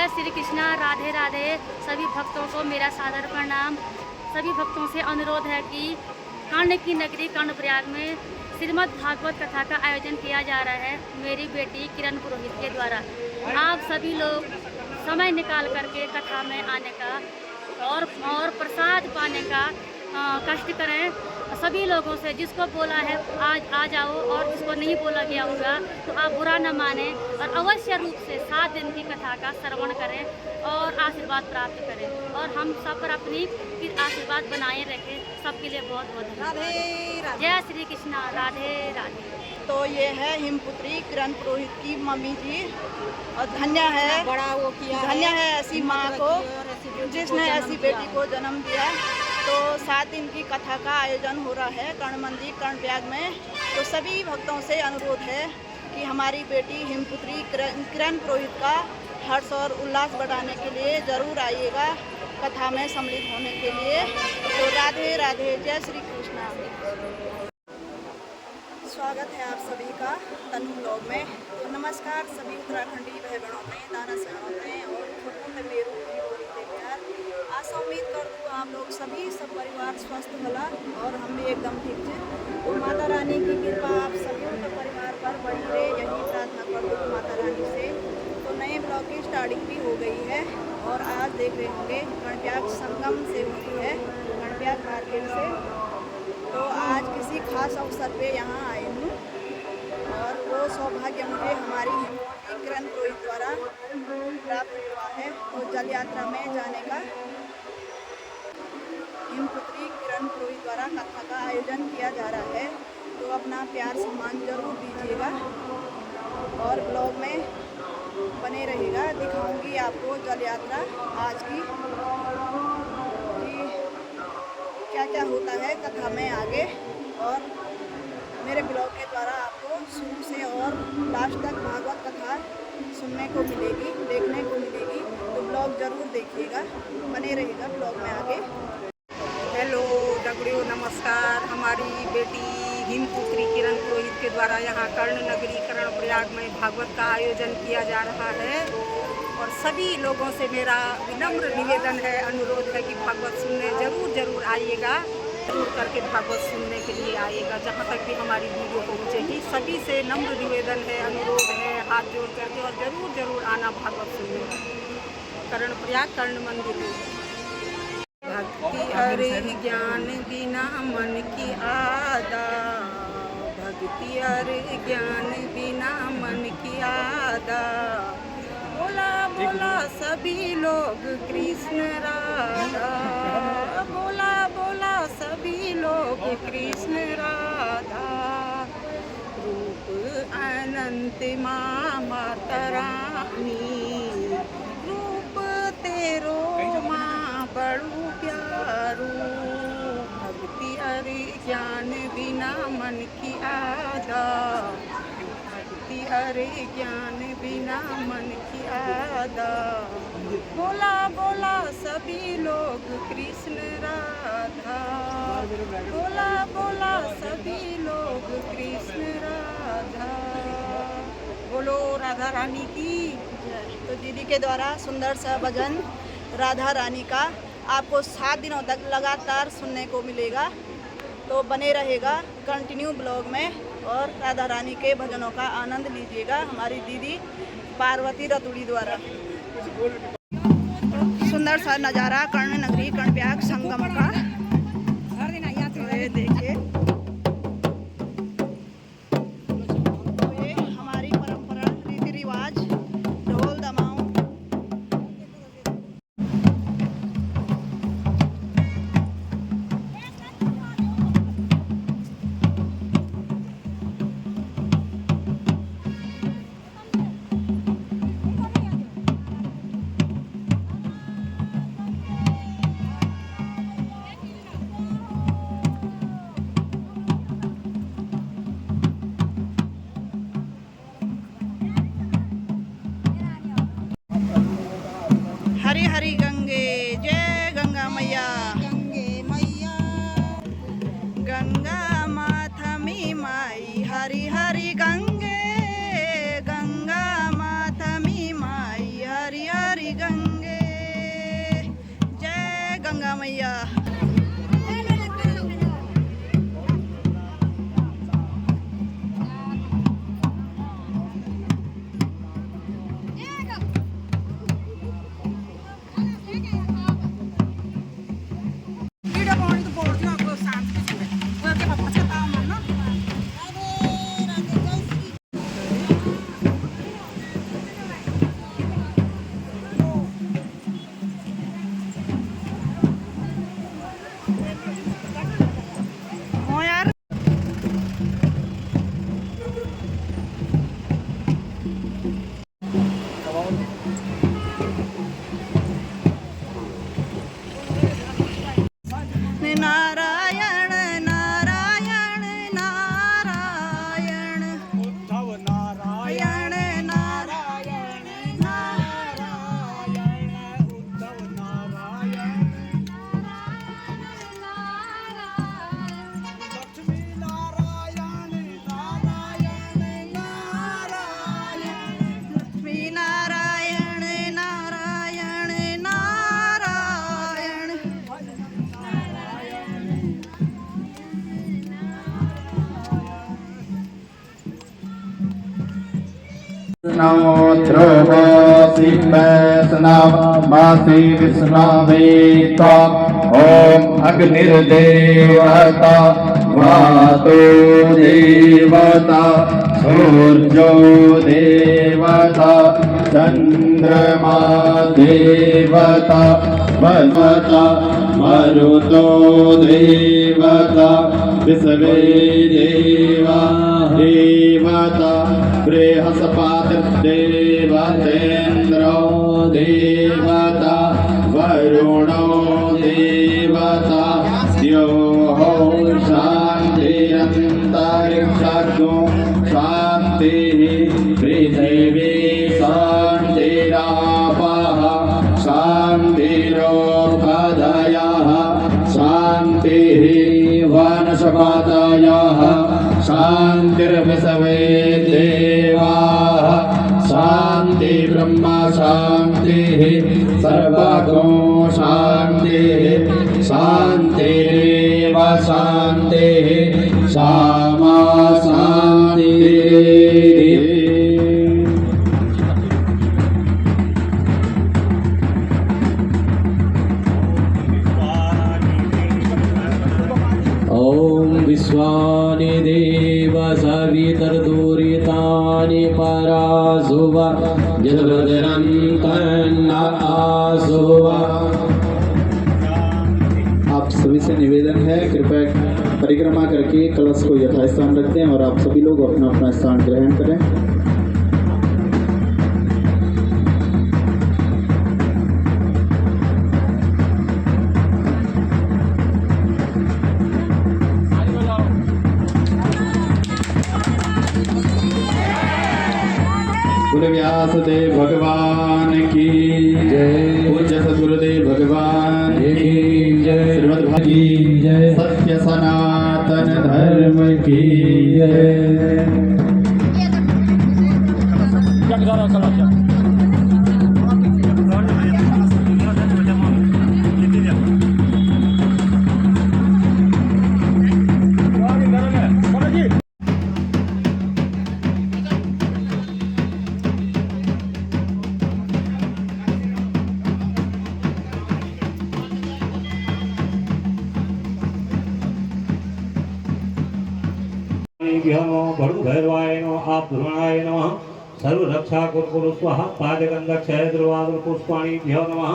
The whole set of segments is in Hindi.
जय श्री कृष्णा, राधे राधे। सभी भक्तों को मेरा सादर प्रणाम। सभी भक्तों से अनुरोध है कि कर्ण की नगरी कर्णप्रयाग में श्रीमद् भागवत कथा का आयोजन किया जा रहा है मेरी बेटी किरण पुरोहित के द्वारा। आप सभी लोग समय निकाल करके कथा में आने का और प्रसाद पाने का कष्ट करें। सभी लोगों से जिसको बोला है आज आ जाओ, और जिसको नहीं बोला गया होगा तो आप बुरा न माने और अवश्य रूप से 7 दिन की कथा का श्रवण करें और आशीर्वाद प्राप्त करें, और हम सब पर अपनी आशीर्वाद बनाए रखें। सबके लिए बहुत बहुत धन्यवाद। जय श्री कृष्णा, राधे राधे। तो ये है हिमपुत्री किरण पुरोहित की मम्मी जी, और धन्य है, बड़ा वो किया, धन्य है ऐसी माँ को जिसने ऐसी बेटी को जन्म दिया। तो 7 दिन की कथा का आयोजन हो रहा है कर्ण मंदिर कर्णप्रयाग में। तो सभी भक्तों से अनुरोध है कि हमारी बेटी हिमपुत्री किरण पुरोहित का हर्ष और उल्लास बढ़ाने के लिए ज़रूर आइएगा कथा में सम्मिलित होने के लिए। तो राधे राधे, जय श्री कृष्णा। स्वागत है आप सभी का तनु ब्लॉग में। तो नमस्कार सभी उत्तराखंडी भाई बहनों में, दाना सहनों में और छोटों में मेरू प्यार। आशा उम्मीद कर दूँ आप लोग सभी सब परिवार स्वस्थ भला और हम भी एकदम ठीक थे। तो माता रानी की कृपा आप सभी के परिवार पर बनी रहे, यही प्रार्थना कर दूँ माता रानी से। तो नए ब्लॉग की स्टार्टिंग भी हो गई है और आज देख रहे होंगे कर्णप्रयाग संगम से होती है, कर्णप्रयाग मार्केट से। तो आज किसी खास अवसर पे यहाँ आई हूँ और वो सौभाग्य मुझे हमारी हिमपुत्री किरण पुरोहित द्वारा प्राप्त हुआ है। तो जल यात्रा में जाने का हिमपुत्री किरण पुरोहित द्वारा कथा का आयोजन किया जा रहा है। तो अपना प्यार सम्मान जरूर दीजिएगा और ब्लॉग में बने रहेगा। दिखाऊंगी आपको जल यात्रा आज की क्या क्या होता है कथा में आगे, और मेरे ब्लॉग के द्वारा आपको शुरू से और लास्ट तक भागवत कथा सुनने को मिलेगी, देखने को मिलेगी। तो ब्लॉग ज़रूर देखिएगा, बने रहेगा ब्लॉग में आगे। हेलो दगड़ियों, नमस्कार। हमारी बेटी हिमपुत्री किरण पुरोहित के द्वारा यहाँ कर्ण नगरी कर्णप्रयाग में भागवत का आयोजन किया जा रहा है और सभी लोगों से मेरा विनम्र निवेदन है, अनुरोध है कि भागवत सुनने ज़रूर आइएगा, जरूर करके भागवत सुनने के लिए आइएगा। जहाँ तक भी हमारी वीडियो पहुँचेगी सभी से नम्र निवेदन है, अनुरोध है, हाथ जोड़ करके, और ज़रूर आना भागवत सुनने कर्णप्रयाग कर्ण मंदिर में। भक्ति अरे ज्ञान बिना मन की आदा, भक्ति अरे ज्ञान बिना मन की आदा। बोला बोला सभी लोग कृष्ण राधा, बोला बोला सभी लोग कृष्ण राधा। रूप अनंत माँ माता रानी, रूप तेरो माँ बड़ू प्यारू। भक्ति अरे ज्ञान बिना मन की आदा, भक्ति अरे ज्ञान बिना मन की आदा। बोला बोला सभी लोग कृष्ण राधा, बोला बोला सभी लोग कृष्ण राधा। बोलो राधा रानी की। तो दीदी के द्वारा सुंदर सा भजन राधा रानी का आपको 7 दिनों तक लगातार सुनने को मिलेगा। तो बने रहेगा कंटिन्यू ब्लॉग में और राधा रानी के भजनों का आनंद लीजिएगा हमारी दीदी पार्वती रतुड़ी द्वारा। सुंदर सा नज़ारा कर्ण नगरी कर्णप्रयाग संगम का, तो ये देखिए। तो ये हमारी परंपरा, रीति रिवाज, ढोल दमाऊं। हरी हरी गंगे, जय गंगा मैया। गंगे मैया, गंगा माथमी माई, हरी हरी गंगे, गंगा माथमी माई, हरी हरी गंगे, जय गंगा मैया। हो यार, नारायण नारायण नारायण उद्धव नारायण नारायण नारायण नारायण उद्धव नारायण लक्ष्मी नारायण नारायण नारायण लक्ष्मी नारायण नारायण नारायण नमो ध्रुवसी वैष्णवमासी विष्णवेत्वा ॐ अग्निर्देवता वातो देवता सूर्यो देवता चन्द्रमा देवता वसता मरुतो देवता विश्वे देवा देवता बृहस्पतिर्देवतेन्द्रो देवता वरुणो देवता द्योः शान्तिरन्तरिक्षो शान्तिः पृथिवी शान्तिरापः शान्तिरोपदयः शान्तिः वनस्पतयः शान्तिर्विश्वे देवाः शान्ति ब्रह्म शान्तिः सर्वगो शान्तिः शान्तिरेव शान्तिः सामा शान्तिः। ॐ विश्वानि देव सवितर्दुरितानि परासुव यद्वदनन्तन्न आसुव। आप सभी से निवेदन है, कृपया परिक्रमा करके कलश को यथास्थान रख दें और आप सभी लोग अपना अपना स्थान ग्रहण करें। बोले व्यासदेव भगवान की जय। पूज्य सद्गुरुदेव भगवान की जय। श्रीमद् भागवत की जय। सत्य सनातन धर्म की जय। नमो भैरवाय नमः आपद्रुणाय नमः सर्वरक्षा कुरकुरु स्वाहा पादगन्धक्षय द्रवादपुष्पाणिभ्यो नमः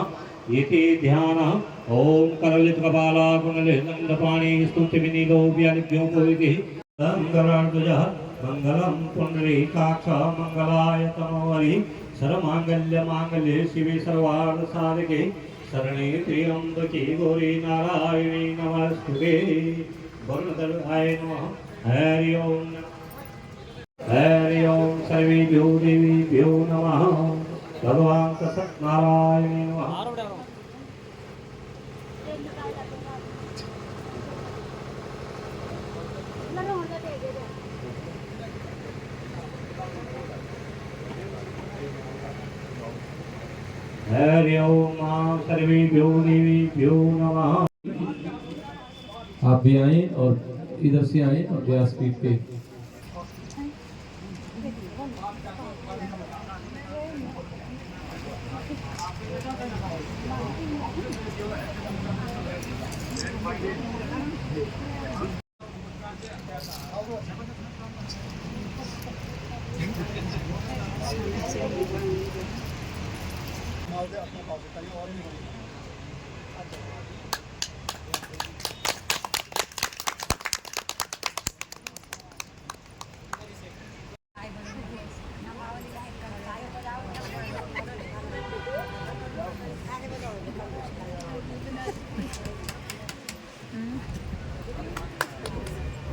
इति ध्यानः। ओम करलितकपाला कुण्डलितदण्डपाणि स्तुतिविनीलो व्यानिभ्यो भूतिः मंगलार्जुजः मंगलं पुण्डरीकाक्ष मंगलाय तनोहरि सर्वमांगल्य मांगल्ये शिवे सर्वार्थ साधके शरणे त्र्यंबके गौरी नारायणी नमस्ते। वरुणदेवाय नमः। हरि ओम सर्वेभ्यो देवीभ्यो नमः। भगवान सत्यनारायण नमः। हरि ओम सर्वेभ्यो देवीभ्यो नमः। आप भी आए और इधर से आए और व्यासपीठ पे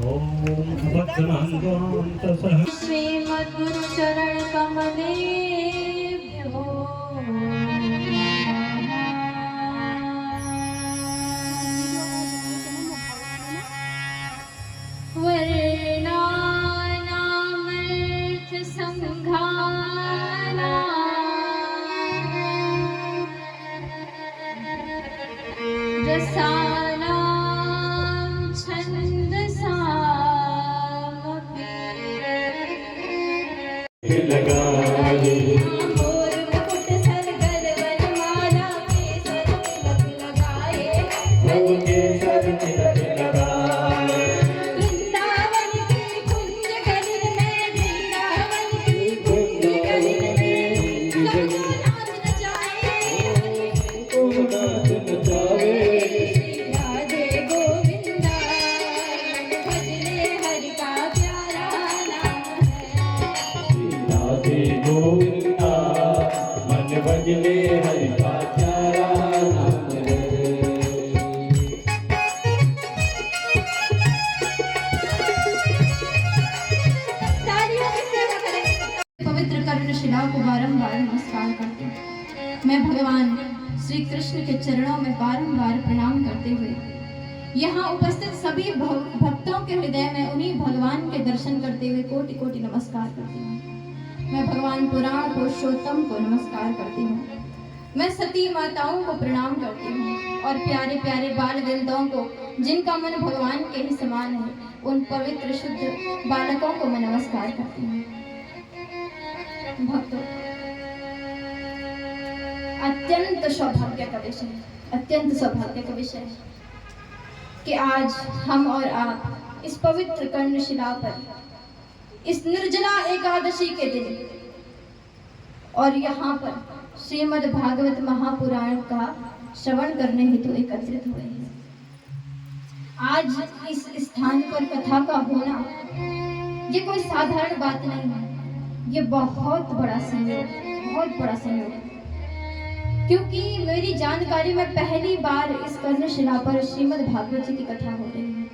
ओम भद्रान्तसह श्रीमद्गुरु चरण कमलेभ्यो वर्णानामर्थ संघाना रसानां छन्दसामपि लगाए मोर मुकुट सर गल वनमाला केसर तिलक लगाए भव के सर तिलक लगाए वृंदावन की कुंज गली में वृंदावन की कुंज गली में सबको नाच नचाए को नाच नचावे राधे गोविंदा भजले हरि का प्यारा नाम है राधे गोविंदा मन भजले हरि का प्यारा नाम है। तालियों की सेवा करें। पवित्र कर्णशिला को बारंबार नमस्कार करते हैं। मैं भगवान श्री कृष्ण के चरणों में बारंबार प्रणाम करते हुए यहाँ उपस्थित सभी भक्तों के हृदय में उन्हीं भगवान के दर्शन करते हुए कोटि कोटि नमस्कार करती हूँ। मैं भगवान पुराण पुरुषोत्तम को नमस्कार करती हूँ। मैं सती माताओं को प्रणाम करती हूँ और प्यारे प्यारे बाल वृंदों को जिनका मन भगवान के ही समान है, उन पवित्र शुद्ध बालकों को मैं नमस्कार करती हूँ। भक्तों, अत्यंत सौभाग्य का विषय है, अत्यंत सौभाग्य का विषय है कि आज हम और आप इस पवित्र कर्णशिला पर इस निर्जला एकादशी के दिन और यहाँ पर श्रीमद् भागवत महापुराण का श्रवण करने हेतु एकत्रित हुए हैं। आज इस स्थान पर कथा का होना ये कोई साधारण बात नहीं है, ये बहुत बड़ा संयोग, बहुत बड़ा संयोग है। क्योंकि मेरी जानकारी में पहली बार इस कर्णशिला पर श्रीमद् भागवत जी की कथा हो रही है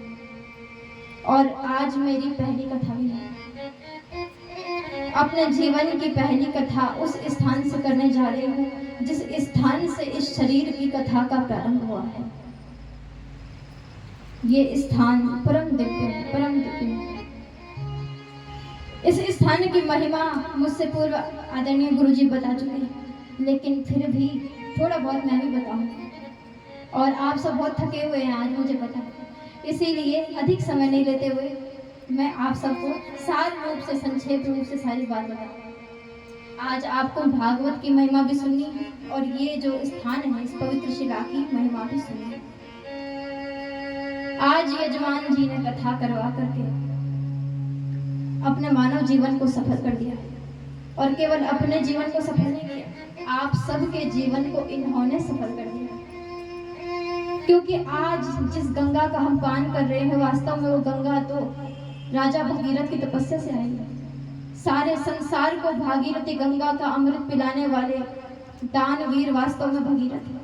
और आज मेरी पहली कथा भी है। अपने जीवन की पहली कथा उस स्थान से करने जा रही हूँ जिस स्थान से इस शरीर की कथा का प्रारंभ हुआ है। ये स्थान परम दिव्य है, परम दिव्य है। इस स्थान की महिमा मुझसे पूर्व आदरणीय गुरुजी बता चुके हैं, लेकिन फिर भी थोड़ा बहुत मैं भी बताऊं। और आप सब बहुत थके हुए हैं आज, मुझे पता है, इसीलिए अधिक समय नहीं लेते हुए मैं आप सबको सार रूप से, संक्षेप रूप से सारी बात बताऊं। आज आपको भागवत की महिमा भी सुननी है और ये जो स्थान है इस पवित्र शिला की महिमा भी सुननी है। आज यजमान जी ने कथा करवा करके अपने मानव जीवन को सफल कर दिया है और केवल अपने जीवन को सफल नहीं किया, आप सबके जीवन को इन्होंने सफल कर दिया। क्योंकि आज जिस गंगा का हम पान कर रहे हैं, वास्तव में वो गंगा तो राजा भगीरथ की तपस्या से आई है। सारे संसार को भागीरथी गंगा का अमृत पिलाने वाले दानवीर वास्तव में भगीरथ है।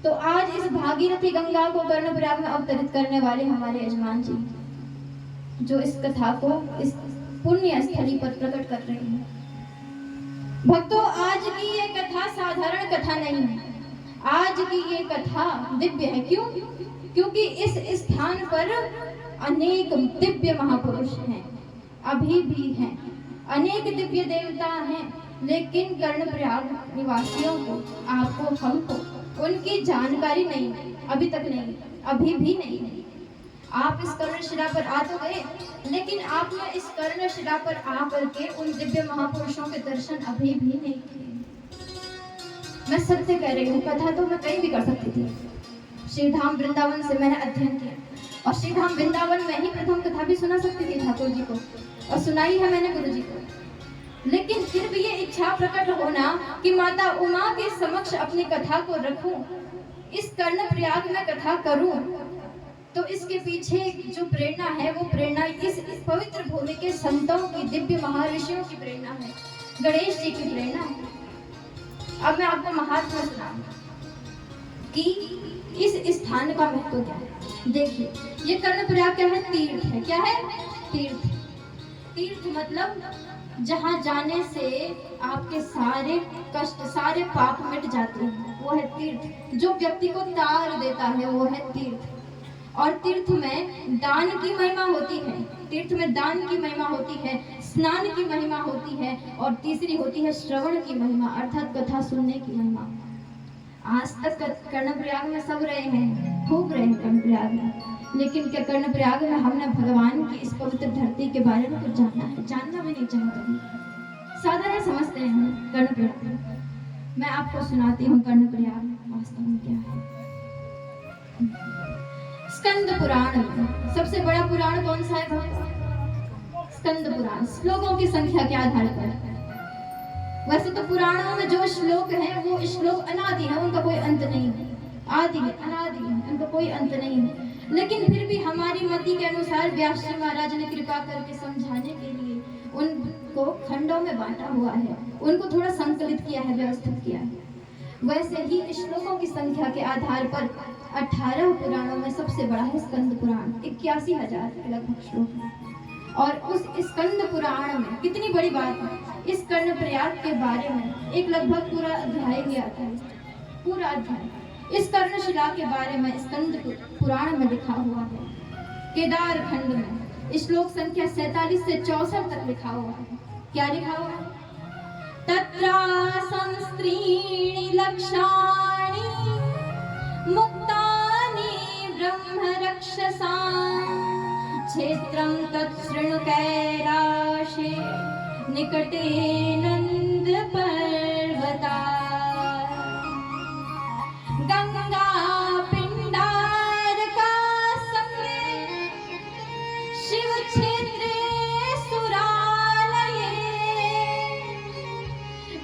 तो आज इस भागीरथी गंगा को कर्णप्रयाग में अवतरित करने वाले हमारे यजमान जी, जो इस कथा को इस पुण्य स्थली पर प्रकट कर रहे हैं। भक्तों, आज की ये कथा साधारण कथा नहीं है, आज की ये कथा दिव्य है। क्यों? क्योंकि इस स्थान पर अनेक दिव्य महापुरुष हैं, अभी भी हैं, अनेक दिव्य देवता हैं लेकिन कर्णप्रयाग निवासियों को, आपको, हमको उनकी जानकारी नहीं, अभी तक नहीं, अभी भी नहीं है। आप इस कर्णशिला पर आ तो गए, लेकिन आपने इस कर्णशिला पर आकर के उन दिव्य महापुरुषों के दर्शन अभी भी नहीं किए। मैं सत्य कह रही हूँ, कथा तो मैं कहीं भी कर सकती थी। श्रीधाम वृंदावन से मैंने अध्ययन किया और श्रीधाम वृंदावन में ही प्रथम कथा भी सुना सकती थी ठाकुर जी को, और सुनाई है मैंने गुरु जी को। लेकिन फिर भी ये इच्छा प्रकट होना कि माता उमा के समक्ष अपनी कथा को रखूं, इस कर्णप्रयाग में कथा करूं, तो इसके पीछे जो प्रेरणा है वो प्रेरणा इस पवित्र भूमि के संतों की, दिव्य महर्षियों की प्रेरणा है, गणेश जी की प्रेरणा है। अब मैं आपको महात्मा सुनाऊंगी कि इस स्थान का महत्व क्या है। देखिए, ये कर्णप्रयाग क्या है? तीर्थ है। क्या है? तीर्थ। तीर्थ मतलब जहाँ जाने से आपके सारे कष्ट, सारे पाप मिट जाते हैं, वो है तीर्थ। जो व्यक्ति को तार देता है वो है तीर्थ। और तीर्थ में दान की महिमा होती है, तीर्थ में दान की महिमा होती है, स्नान की महिमा होती है, और तीसरी होती है श्रवण की महिमा, अर्थात कथा सुनने की महिमा। आज तक कर्णप्रयाग में सब रहे हैं, खूब रहे हैं कर्णप्रयाग में, लेकिन क्या कर्णप्रयाग में हमने भगवान की इस पवित्र धरती के बारे में कुछ जाना है? जानना भी नहीं चाहते, साधारण समझते हैं हम कर्णप्रयाग। मैं आपको सुनाती हूँ कर्णप्रयाग वास्तव में क्या है। स्कंद पुराण, सबसे बड़ा पुराण कौन सा है भक्त? स्कंद पुराण। श्लोकों की संख्या के आधार पर, वैसे तो पुराणों में जो श्लोक हैं वो श्लोक अनादि है, उनका कोई अंत नहीं है, आदि है, अनादि है, उनका कोई अंत नहीं है। लेकिन फिर भी हमारी मति के अनुसार व्यास जी महाराज ने कृपा करके समझाने के लिए उनको खंडों में बांटा हुआ है, उनको थोड़ा संकलित किया है, व्यवस्थित किया है। वैसे ही श्लोकों की संख्या के आधार पर 18 पुराणों में सबसे बड़ा है स्कंद पुराण, 81,000 के लगभग श्लोक है। और उस स्कंद पुराण में कितनी बड़ी बात है, इस कर्णप्रयाग के बारे में एक लगभग पूरा अध्याय भी आता है, पूरा अध्याय इस कर्णशिला के बारे में स्कंद पुराण में लिखा हुआ है। केदार खंड में श्लोक संख्या 47 से 64 तक लिखा हुआ है। क्या लिखा हुआ है? तत्रा संस्त्रीणि लक्षाणि मुक्तानि ब्रह्म रक्षसां क्षेत्रं तत्शृणु कैलाशे निकटे नंद पर्वता गंगा पिंडारका संगे शिव क्षेत्रे सुरालये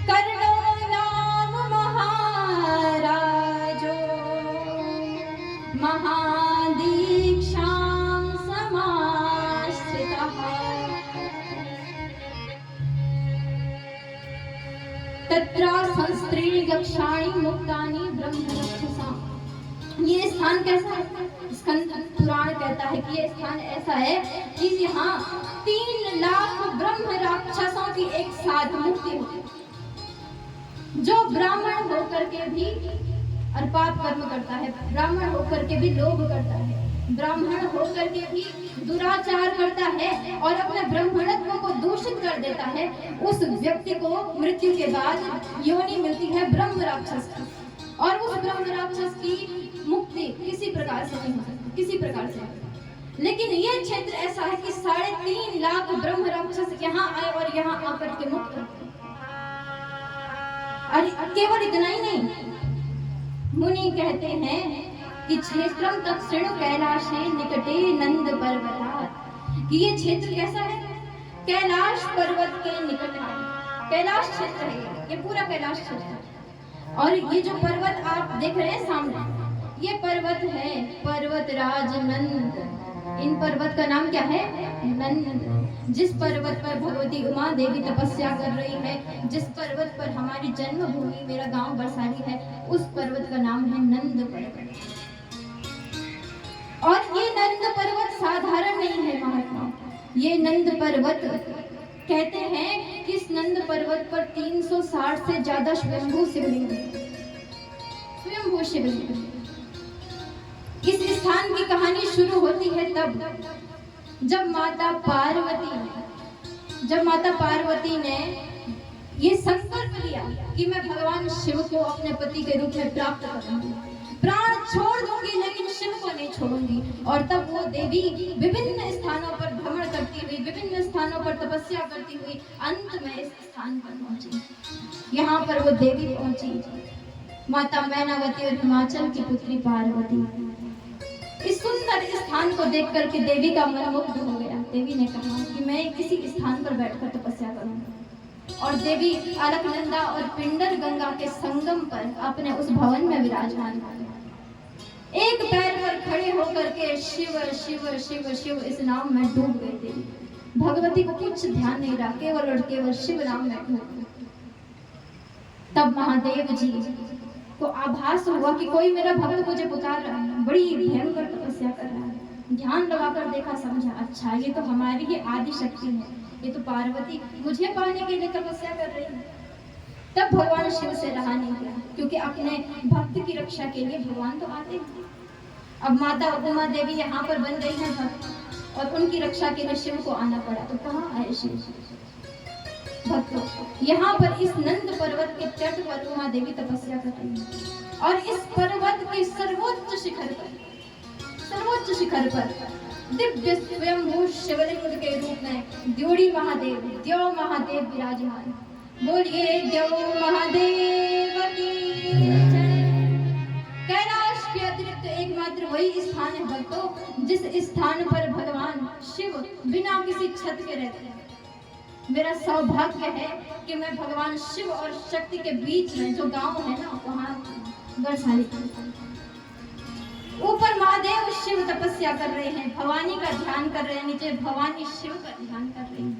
कर्णो नाम महाराजो महादीक्षां समाश्रितः तत्रा संस्त्रीणि लक्षाणि मुक्तानि ब्रह्म रक्षसां। ये स्थान कैसा है? स्कंद पुराण कहता है कि ये स्थान ऐसा है कि यहाँ 3 लाख ब्रह्म राक्षसों की एक साथ मुक्ति होती है। जो ब्राह्मण होकर के भी और पाप कर्म करता है, ब्राह्मण होकर के भी लोभ करता है, ब्राह्मण होकर के भी दुराचार करता है और अपने ब्राह्मणत्व को दूषित कर देता है, उस व्यक्ति को मृत्यु के बाद योनि मिलती है ब्रह्म राक्षस की, और उस ब्रह्म राक्षस की मुक्ति किसी प्रकार से नहीं हो सकती, किसी प्रकार से। लेकिन यह क्षेत्र ऐसा है कि 3.5 लाख ब्रह्म राक्षस यहाँ आए और यहाँ आकर के मुक्त। अरे केवल इतना ही नहीं, मुनि कहते हैं कि क्षेत्रम तत्शृणु कैलाशे निकटे नंद पर्वतात्, कि ये क्षेत्र कैसा है? कैलाश पर्वत के निकट है, कैलाश क्षेत्र है ये पूरा कैलाश क्षेत्र है। और ये जो पर्वत आप देख रहे हैं सामने, ये पर्वत है पर्वतराज नंद। इन पर्वत का नाम क्या है? नंद। जिस पर्वत पर भगवती उमा देवी तपस्या कर रही है, जिस पर्वत पर हमारी जन्मभूमि मेरा गांव बरसाली है, उस पर्वत का नाम है नंद पर्वत। और ये नंद पर्वत साधारण नहीं है महात्मा, ये नंद पर्वत कहते हैं कि इस नंद पर्वत पर 360 से ज्यादा स्वयंभू शिवलिंग है, स्वयंभू शिवलिंग। इस स्थान की कहानी शुरू होती है तब जब माता पार्वती ने ये संकल्प लिया कि मैं भगवान शिव को अपने पति के रूप में प्राप्त करूंगी, प्राण छोड़ दूंगी लेकिन शिव को नहीं छोड़ूंगी। और तब वो देवी विभिन्न स्थानों पर भ्रमण करती हुई, विभिन्न स्थानों पर तपस्या करती हुई अंत में इस स्थान पर पहुंची। यहाँ पर वो देवी पहुंची, माता मैनावती और हिमाचल की पुत्री पार्वती। इस सुंदर स्थान को देख करके देवी का मन मुग्ध हो गया। देवी ने कहा कि मैं किसी स्थान पर बैठकर तपस्या करूंगी। और देवी अलकनंदा और पिंडर गंगा के संगम पर अपने उस भवन में विराजमान हो गए। एक पैर पर खड़े होकर के शिव शिव शिव शिव इस नाम में डूब गई देवी। भगवती को कुछ ध्यान नहीं रहा, केवल और केवल शिव नाम में डूब गई। तब महादेव जी को आभास हुआ कि कोई मेरा भक्त मुझे पुकार रहा है, बड़ी भयंकर तपस्या कर रहा है। ध्यान लगाकर देखा, समझा, अच्छा ये तो हमारी ही आदि शक्ति है, ये तो पार्वती मुझे पाने के लिए तपस्या कर रही है। तब भगवान शिव से रहा नहीं गया, क्योंकि अपने भक्त की रक्षा के लिए भगवान तो आते हैं। अब माता उमा देवी यहाँ पर बन गई है भक्त, और उनकी रक्षा के लिए शिव को आना पड़ा। तो कहाँ आए शिव? भक्तों, यहाँ पर इस नंद पर्वत के तट पर उमा देवी तपस्या कर रही है। और इस पर्वत के सर्वोच्च शिखर पर दिव्य स्वयंभू शिवलिंग के रूप में द्योड़ी महादेव, द्यो महादेव विराजमान। बोलिए द्यो महादेव की जय। कैलाश के अतिरिक्त एकमात्र वही स्थान है भक्तों, जिस स्थान पर भगवान शिव बिना किसी छत के रहते हैं। मेरा सौभाग्य है कि मैं भगवान शिव और शक्ति के बीच में जो गांव है ना, वहाँ बरसाली ऊपर महादेव शिव तपस्या कर रहे हैं, भवानी का ध्यान कर रहे हैं, नीचे भवानी शिव का ध्यान कर रही हैं।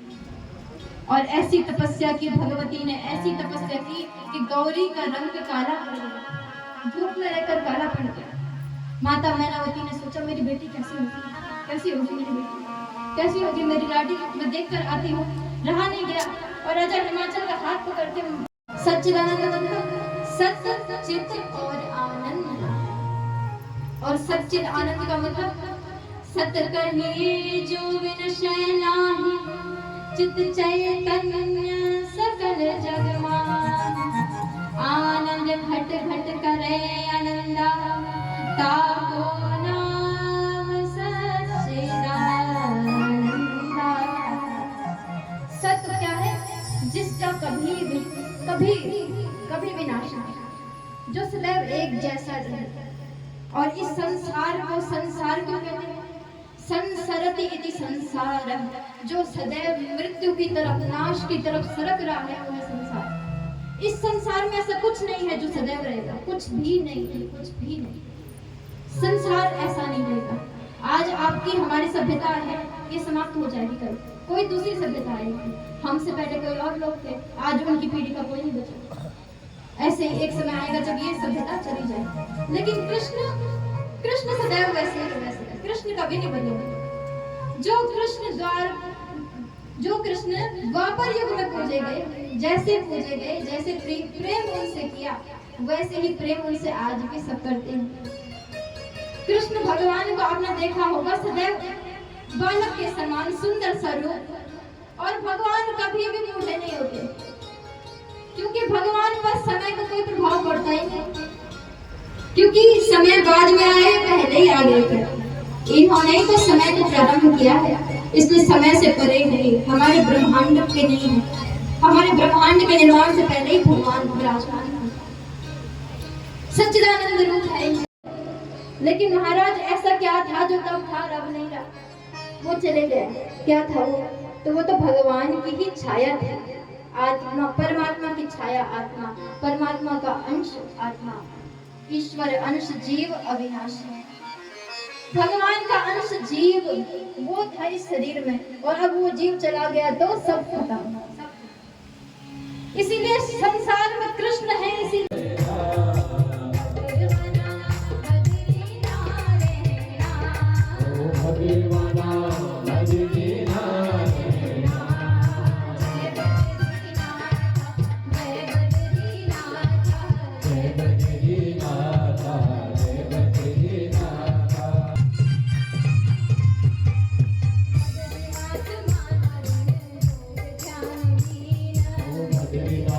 और ऐसी तपस्या की भगवती ने, ऐसी तपस्या की कि गौरी का रंग काला पड़ गया, धूप में रहकर काला पड़ गया। माता मैनावती ने सोचा मेरी बेटी कैसी होगी मेरी बेटी, कैसी होगी मेरी लाडी, मैं देख कर आती हूँ। रहा नहीं गया और राजा हिमाचल का हाथ पकड़ के सच्चिदानंद मतलब सत्य चित्त और आनंद, और सच्चिद आनंद का मतलब सत्य कहिए जो विनशय नाही, चित्त चैतन्य सकल जगमान। आनंद घट घट करे आनंदा, ताको नाम सच्चिदानंदा। सत्य क्या है? जिसका कभी विनाश नहीं, जो सदैव एक जैसा रहे। और इस संसार को संसार क्यों कहते हैं? संसरति इति संसार, जो सदैव मृत्यु की तरफ, नाश की तरफ सरक रहा है, वो है संसार। इस संसार में ऐसा कुछ नहीं है जो सदैव रहेगा, कुछ भी नहीं। संसार ऐसा नहीं रहेगा। आज आपकी हमारी सभ्यता है, ये समाप्त हो जाएगी, कल कोई दूसरी सभ्यता आएगी। हमसे पहले कोई और लोग थे, आज उनकी पीढ़ी का कोई नहीं बचा। ऐसे ही एक समय आएगा जब ये सभ्यता चली जाएगी। लेकिन कृष्ण सदैव वैसे ही वैसे, कृष्ण कभी नहीं बदलेगा। जो कृष्ण द्वापर युग में पूजे गए, जैसे प्रेम उनसे किया, वैसे ही प्रेम उनसे आज भी सब करते हैं। कृष्ण भगवान को आपने देखा होगा, सदैव बालक के समान सुंदर सा रूप, और भगवान कभी भी बूढ़े नहीं होते, क्योंकि भगवान पर समय का कोई प्रभाव पड़ता ही नहीं, क्योंकि समय बाद में आए, पहले ही आ गए थे। इन्होंने ही तो समय को प्रारंभ किया है, इसलिए समय से परे नहीं, हमारे ब्रह्मांड के नहीं है। हमारे ब्रह्मांड के निर्माण से पहले ही भगवान विराजमान है, सच्चिदानंद रूप है। लेकिन महाराज ऐसा क्या था जो तब था, अब नहीं रहा, वो चले गए। क्या था वो? तो वो तो भगवान की ही छाया थी, आत्मा, परमात्मा की छाया आत्मा, परमात्मा का अंश आत्मा, ईश्वर अंश जीव अविनाशी है। भगवान का अंश जीव वो था इस शरीर में, और अब वो जीव चला गया तो सब खत्म। इसीलिए संसार में कृष्ण है, इसीलिए Hare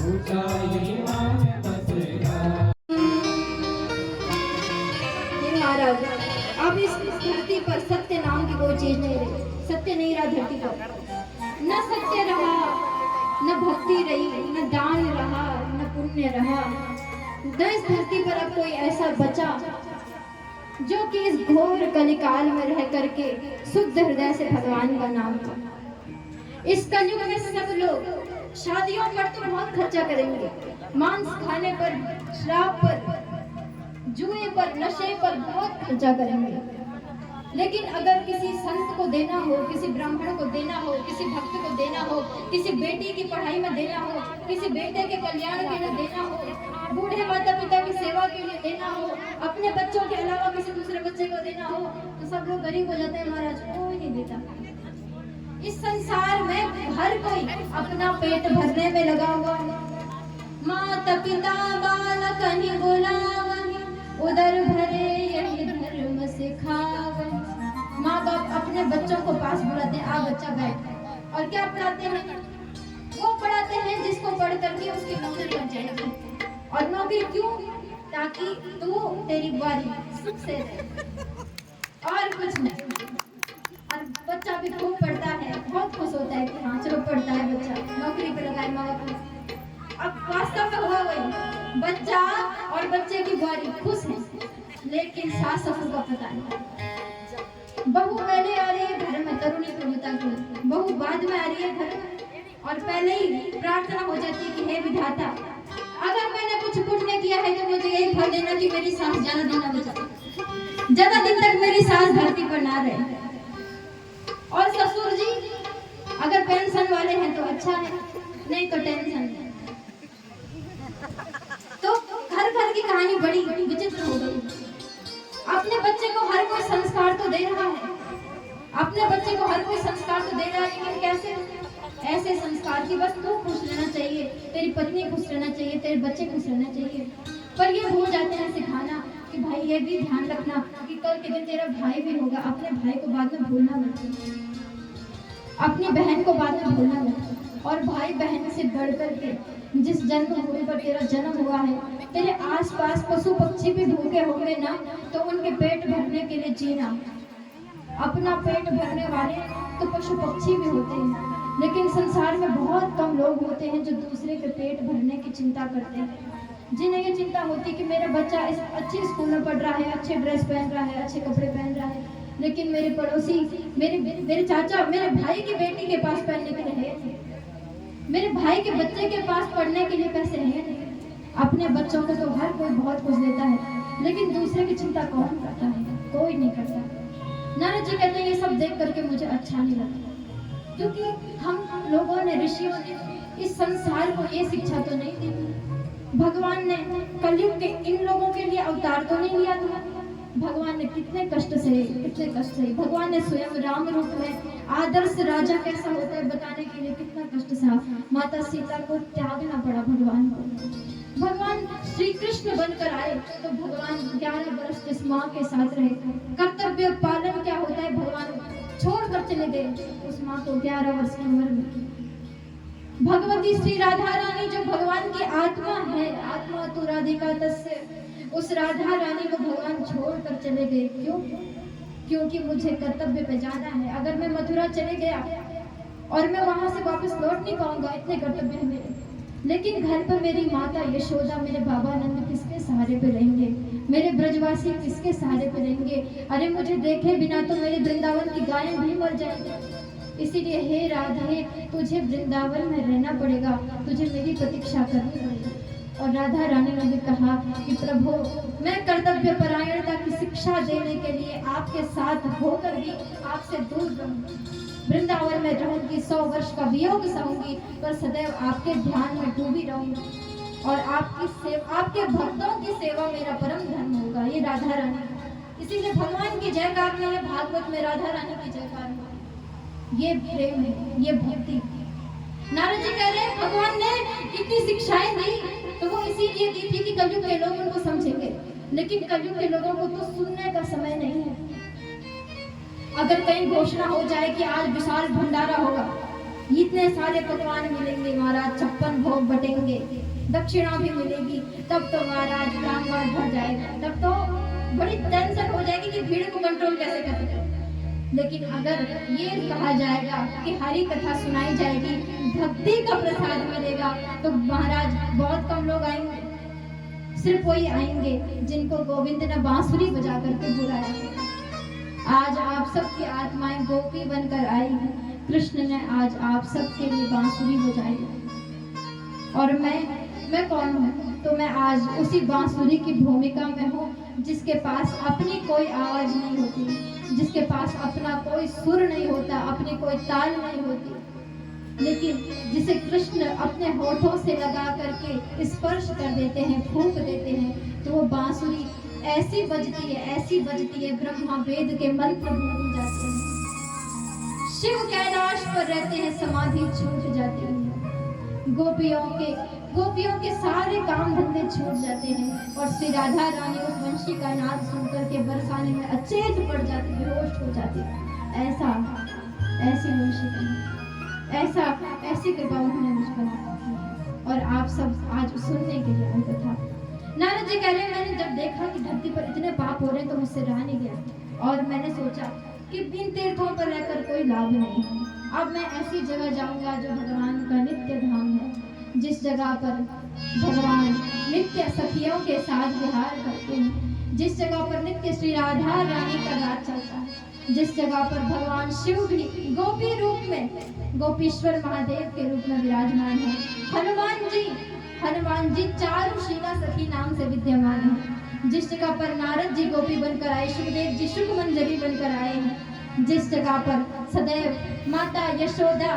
हे महाराज, अब इस धरती पर सत्य नाम की कोई चीज नहीं रही। सत्य नहीं रहा धरती पर, न सत्य रहा, न भक्ति रही, न दान रहा, न पुण्य रहा। न इस धरती पर अब कोई ऐसा बचा जो कि इस घोर कलिकाल में रह करके शुद्ध हृदय से भगवान का नाम लो। इस कलयुग में सब लोग शादियों पर तो बहुत खर्चा करेंगे, मांस खाने पर, शराब पर, जुए पर, नशे पर बहुत खर्चा करेंगे। लेकिन अगर किसी संत को देना हो, किसी ब्राह्मण को देना हो, किसी भक्त को देना हो, किसी बेटी की पढ़ाई में देना हो, किसी बेटे के कल्याण के लिए देना हो, बूढ़े माता पिता की सेवा के लिए देना हो, अपने बच्चों के अलावा किसी दूसरे बच्चे को देना हो, तो सब लोग गरीब हो जाते हैं महाराज, कोई नहीं देता। इस संसार में हर कोई अपना पेट भरने में लगा हुआ है। माता पिता बालक नहीं बुलावहि, उदर भरे यही धर्म सिखावहि। माँ बाप अपने बच्चों को पास बुलाते हैं, आ बच्चा बैठ, और क्या पढ़ाते हैं? वो पढ़ाते हैं जिसको पढ़ करके उसकी नौकरी बन जाएगी। और नौकरी क्यों? ताकि तू तेरी बारी सुख से रहे, और कुछ नहीं। और बच्चा भी खूब पढ़ता है, बहुत खुश होता है कि हाँ चलो पढ़ता है बच्चा, नौकरी पे लगाए माँ बाप। अब वास्तव में हुआ वही, बच्चा और बच्चे की बारी खुश है, लेकिन सास ससुर का पता नहीं। बहू पहले आ रही है घर में तरुणी प्रभुता की, बहू बाद में आ रही है घर में, और पहले ही प्रार्थना हो जाती है कि हे विधाता, अगर मैंने कुछ पुण्य किया है तो मुझे यही फल देना कि मेरी सास ज्यादा दिन न बचे, ज्यादा दिन तक मेरी सास धरती पर ना रहे। और ससुर जी अगर पेंशन वाले हैं तो अच्छा है, नहीं तो टेंशन है। तो घर घर की कहानी बड़ी विचित्र हो गई। अपने बच्चे को हर कोई संस्कार तो दे रहा है, अपने बच्चे को हर कोई संस्कार तो दे रहा है, लेकिन कैसे? ऐसे संस्कार की बस तू खुश रहना चाहिए, तेरी पत्नी खुश रहना चाहिए, तेरे बच्चे खुश रहना चाहिए। पर ये भूल जाते हैं सिखाना कि भाई ये भी ध्यान रखना कि कल के दिन तेरा भाई भी होगा, अपने भाई को बाद में भूलना मत, अपनी बहन को बाद में भूलना मत। और भाई बहन से बढ़ करके जिस जन्मभूमि पर तेरा जन्म हुआ है, तेरे आसपास पशु पक्षी भी भूखे होंगे ना, तो उनके पेट भरने के लिए जीना। अपना पेट भरने वाले तो पशु पक्षी भी होते हैं, लेकिन संसार में बहुत कम लोग होते हैं जो दूसरे के पेट भरने की चिंता करते हैं, जिन्हें ये चिंता होती है कि मेरा बच्चा इस अच्छे स्कूल में पढ़ रहा है, अच्छे ड्रेस पहन रहा है, अच्छे कपड़े पहन रहा है, लेकिन मेरे पड़ोसी, मेरे चाचा, मेरे भाई की बेटी के पास पहनने के लिए है, मेरे भाई के बच्चे के पास पढ़ने के लिए पैसे हैं नहीं। अपने बच्चों को तो हर कोई बहुत कुछ देता है, लेकिन दूसरे की चिंता कौन करता है? कोई नहीं करता। नारद जी कहते हैं ये सब देख करके मुझे अच्छा नहीं लगता, क्योंकि हम लोगों ने, ऋषियों ने इस संसार को ये शिक्षा तो नहीं दी। भगवान ने कलयुग के इन लोगों के लिए अवतार तो नहीं लिया था। भगवान ने कितने कष्ट सहे, कितने कष्ट सहे। भगवान ने स्वयं राम रूप में आदर्श राजा कैसा होता है बताने के लिए कितना कष्ट सहा। माता सीता को त्यागना पड़ा भगवान को। भगवान श्री कृष्ण बनकर आए तो भगवान 11 वर्ष जिस माँ के साथ रहे, कर्तव्य पालन क्या होता है भगवान छोड़ कर चले गए उस माँ को 11 वर्ष की उम्र में। भगवती श्री राधा रानी जो भगवान की आत्मा है, आत्मा तो राधिका तस्य, उस राधा रानी को भगवान छोड़ कर चले गए। क्यों? क्योंकि मुझे कर्तव्य पे जाना है। अगर मैं मथुरा चले गया और मैं वहां से वापस लौट नहीं पाऊंगा, इतने कर्तव्य हैं मेरे। लेकिन घर पर मेरी माता यशोदा, मेरे बाबा नंद किसके सहारे पे रहेंगे? मेरे ब्रजवासी किसके सहारे पे रहेंगे? अरे मुझे देखे बिना तो मेरे वृंदावन की गायें भी मर जाएंगी। इसीलिए हे राधे, तुझे वृंदावन में रहना पड़ेगा, तुझे मेरी प्रतीक्षा करनी पड़ेगी। और राधा रानी ने भी कहा कि प्रभु, मैं कर्तव्य परायणता की शिक्षा देने के लिए आपके साथ होकर भी आपसे दूर रहूंगी। वृंदावन में रहूंगी, 100 वर्ष का वियोग सहूंगी, पर सदैव आपके ध्यान में डूबी रहूंगी। और आपकी सेवा, आपके भक्तों की सेवा मेरा परम धर्म होगा। ये राधा रानी, इसीलिए भगवान की जयकार नहीं है, भागवत में राधा रानी की जयकार है। ये प्रेम है, ये भक्ति। नारद जी कह रहे हैं भगवान ने इतनी शिक्षाएं दी तो वो इसीलिए दी थी कि कलयुग के लोग उनको समझेंगे, लेकिन कलयुग के लोगों को तो सुनने का समय नहीं है। अगर कहीं घोषणा हो जाए कि आज विशाल भंडारा होगा इतने सारे पकवान मिलेंगे महाराज, 56 भोग बटेंगे, दक्षिणा भी मिलेगी, तब तो महाराज प्रांगण भर जाएगा, तब तो बड़ी टेंशन हो जाएगी कि भीड़ को कंट्रोल कैसे करें। लेकिन अगर ये कहा जाएगा कि हरि कथा सुनाई जाएगी, भक्ति का प्रसाद मिलेगा, तो महाराज बहुत कम लोग आएंगे, सिर्फ वही आएंगे जिनको गोविंद ने बांसुरी बजा करके बुलाया। आज आप सबकी आत्माएं गोपी बनकर आई हैं, कृष्ण ने आज आप सबके लिए बांसुरी बजाई। और मैं कौन हूँ? तो मैं आज उसी बांसुरी की भूमिका में हूँ, जिसके पास अपनी कोई आवाज नहीं होती, जिसके पास अपना कोई सुर नहीं होता, अपनी कोई ताल नहीं होती, लेकिन जिसे कृष्ण अपने होठों से लगा करके स्पर्श कर देते हैं, फूंक देते हैं, तो वो बांसुरी ऐसी बजती है, ब्रह्मा वेद के मंत्र भूल जाते हैं, शिव कैलाश पर रहते हैं, समाधि छूट जाती है, गोपियों के सारे काम धंधे छूट जाते हैं, और श्री राधा रानी उस वंशी का नाद सुनकर के बरसाने में अचेत पड़ जाती, बेहोश हो जाती। ऐसी वंशी ऐसी कृपा उन्होंने मुझ पर की है। और आप सब आज सुनने के लिए आए कथा। नारद जी कह रहे हैं, मैंने जब देखा कि धरती पर इतने पाप हो रहे हैं तो मुझसे रहा नहीं गया, और मैंने सोचा कि इन तीर्थों पर रहकर कोई लाभ नहीं है। अब मैं ऐसी जगह जाऊंगा जो भगवान का नित्य धाम है, जिस जगह पर भगवान नित्य सखियों के साथ विहार करते हैं, जिस जगह पर नित्य श्री राधा रानी का राज चलता है, जिस जगह पर भगवान शिव भी गोपी रूप में, गोपीश्वर महादेव के रूप में विराजमान है। हनुमान जी चारु शीला सखी नाम से विद्यमान है। जिस जगह पर नारद जी गोपी बनकर आए, सुखदेव जी शुभ मंजरी बनकर आए हैं, जिस जगह पर सदैव माता यशोदा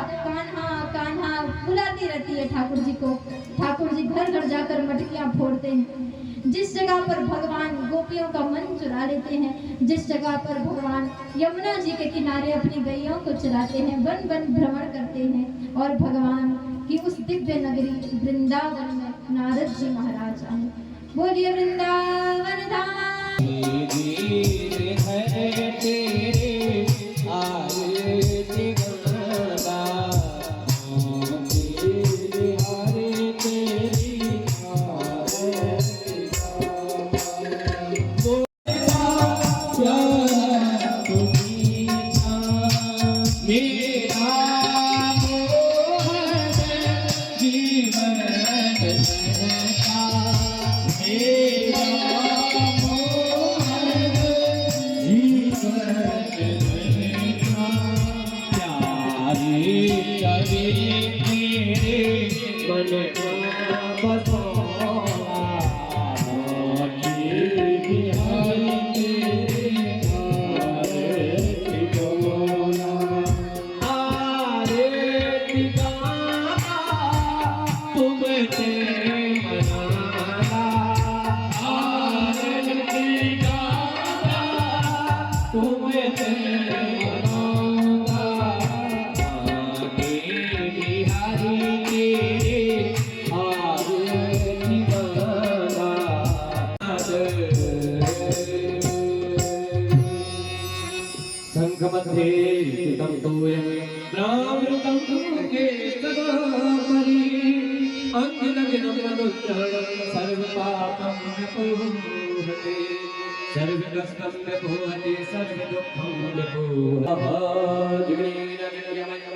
कान्हा बुलाती रहती है ठाकुर जी को, ठाकुर जी घर घर जाकर मटकियां फोड़ते हैं, जिस जगह पर भगवान गोपियों का मन चुरा लेते हैं, जिस जगह पर भगवान यमुना जी के किनारे अपनी गैयों को चराते हैं, वन वन भ्रमण करते हैं, और भगवान की उस दिव्य नगरी वृंदावन में नारद जी महाराज आए। बोलिए वृंदावन धाम।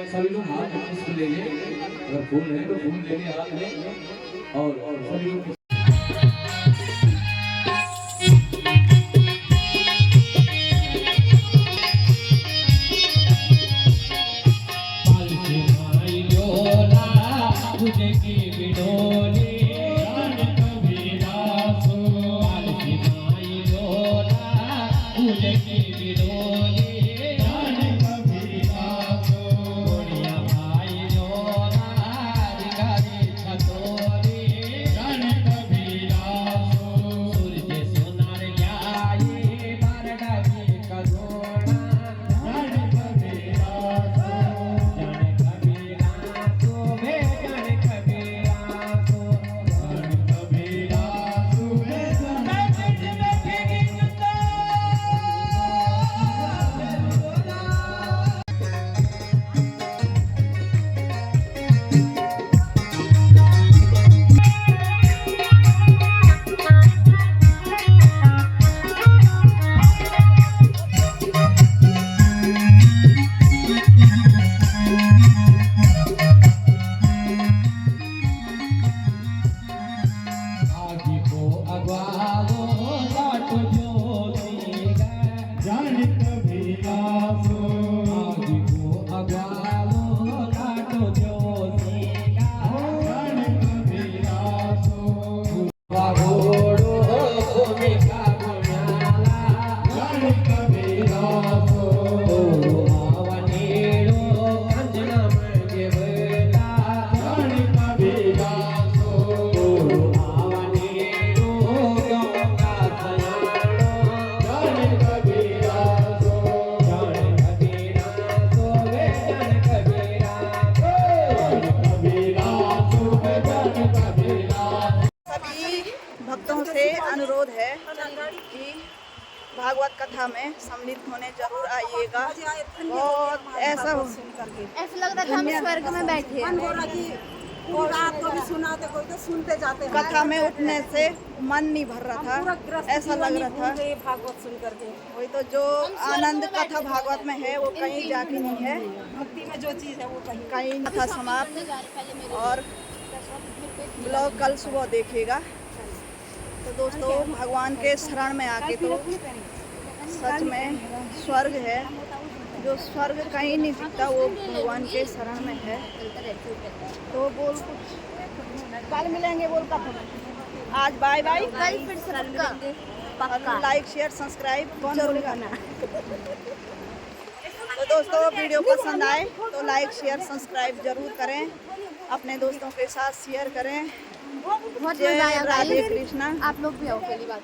सभी लोग हाथ में लेंगे, अगर फूल है तो फूल लेंगे हाथ में, और सभी लोग Oh भक्तों से अनुरोध है कि भागवत कथा में सम्मिलित होने जरूर आइएगा। बहुत ऐसा ऐसा लग रहा था हम स्वर्ग में बैठे हैं। पूरी रात को भी सुनाते, कोई तो सुनते जाते हैं। कथा में उठने से मन नहीं भर रहा था, ऐसा लग रहा था भागवत सुन करके। वही तो जो आनंद कथा भागवत में है वो कहीं जाके नहीं है। भक्ति में जो चीज़ है वो कहीं था समाप्त। और ब्लॉग कल सुबह देखिएगा। तो दोस्तों भगवान के शरण में आके तो सच में स्वर्ग है। जो स्वर्ग कहीं नहीं दिखता वो भगवान के शरण में है। तो बोल कुछ कल मिलेंगे, बोल का आज बाय बाय। कल फिर सबका लाइक शेयर सब्सक्राइब जरूर करना। तो दोस्तों वीडियो पसंद आए तो लाइक शेयर सब्सक्राइब जरूर करें, अपने दोस्तों के साथ शेयर करें। बहुत मजा आया राधे कृष्णा। आप लोग भी आओ पहली बात।